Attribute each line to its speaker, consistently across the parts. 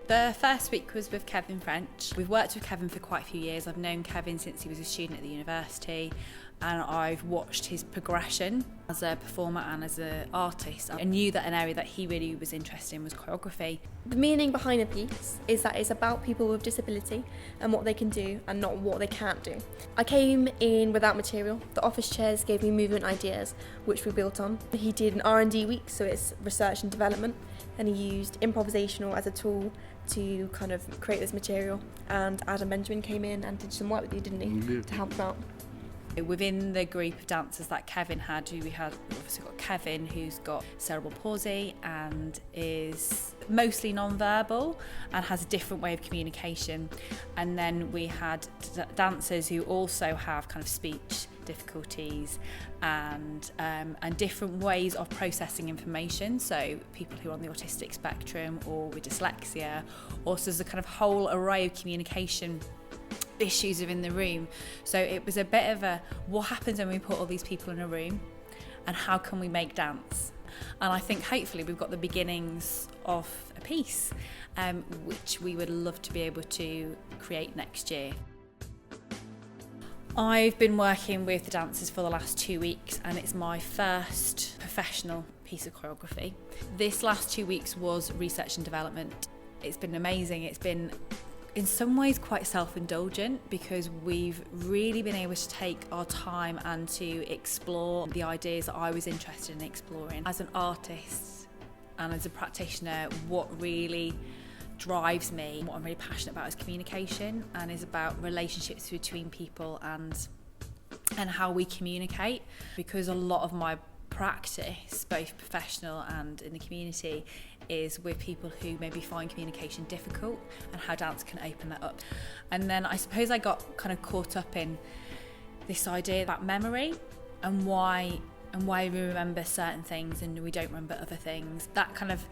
Speaker 1: The first week was with Kevin French. We've worked with Kevin for quite a few years. I've known Kevin since he was a student at the university, and I've watched his progression as a performer and as an artist. I knew that an area that he really was interested in was choreography.
Speaker 2: The meaning behind the piece is that it's about people with disability and what they can do and not what they can't do. I came in without material. The office chairs gave me movement ideas, which we built on. He did an R&D week, so it's research and development, and he used improvisational as a tool to kind of create this material. And Adam Benjamin came in and did some work with you, didn't he, to help him out.
Speaker 1: Within the group of dancers that Kevin had, we've obviously got Kevin, who's got cerebral palsy and is mostly non-verbal and has a different way of communication. And then we had dancers who also have kind of speech difficulties and different ways of processing information. So people who are on the autistic spectrum or with dyslexia. Also, there's a kind of whole array of communication issues within the room. So it was a bit of a, what happens when we put all these people in a room and how can we make dance? And I think hopefully we've got the beginnings of a piece which we would love to be able to create next year. I've been working with the dancers for the last 2 weeks, and it's my first professional piece of choreography. This last 2 weeks was research and development. It's been amazing. It's been in some ways quite self-indulgent because we've really been able to take our time and to explore the ideas that I was interested in exploring. As an artist and as a practitioner, what really drives me, what I'm really passionate about is communication, and is about relationships between people and how we communicate, because a lot of my practice, both professional and in the community, is with people who maybe find communication difficult and how dance can open that up. And then I suppose I got kind of caught up in this idea about memory and why we remember certain things and we don't remember other things. That kind of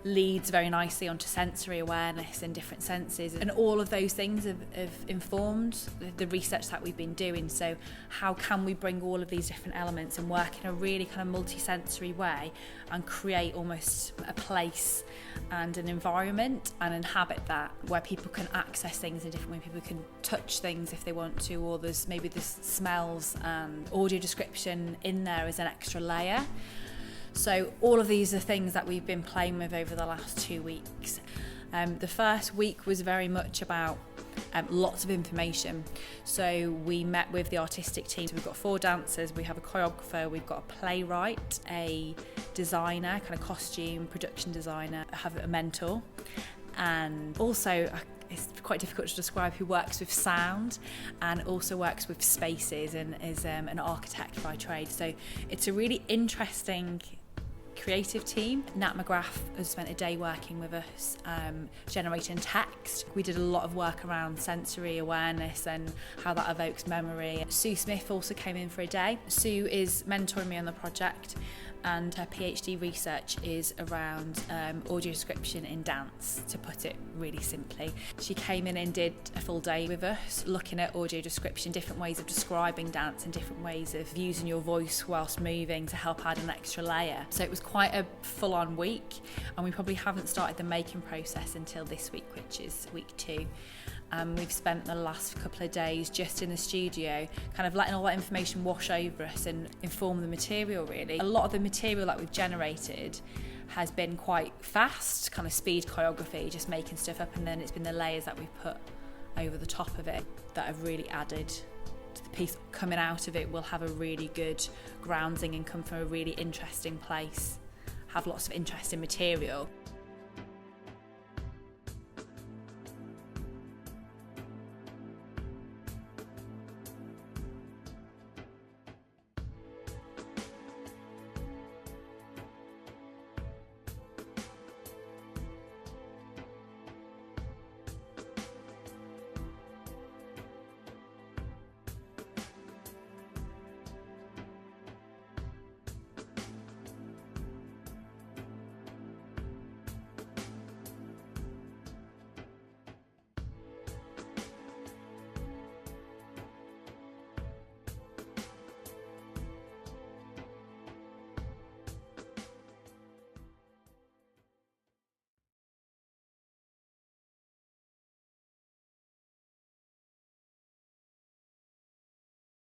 Speaker 1: leads very nicely onto sensory awareness and different senses, and all of those things have informed the research that we've been doing. So how can we bring all of these different elements and work in a really kind of multi-sensory way and create almost a place and an environment and inhabit that, where people can access things in a different way, people can touch things if they want to, or there's smells and audio description in there as an extra layer. So all of these are things that we've been playing with over the last 2 weeks. The first week was very much about lots of information. So we met with the artistic team. So we've got 4 dancers, we have a choreographer, we've got a playwright, a designer, kind of costume production designer, I have a mentor, and also it's quite difficult to describe, who works with sound and also works with spaces and is an architect by trade. So it's a really interesting creative team. Nat McGrath has spent a day working with us generating text. We did a lot of work around sensory awareness and how that evokes memory. Sue Smith also came in for a day. Sue is mentoring me on the project, and her PhD research is around audio description in dance, to put it really simply. She came in and did a full day with us looking at audio description, different ways of describing dance and different ways of using your voice whilst moving to help add an extra layer. So it was quite a full-on week, and we probably haven't started the making process until this week, which is week 2. We've spent the last couple of days just in the studio, kind of letting all that information wash over us and inform the material really. A lot of the material that we've generated has been quite fast, kind of speed choreography, just making stuff up, and then it's been the layers that we've put over the top of it that have really added to the piece. Coming out of it will have a really good grounding and come from a really interesting place, have lots of interesting material.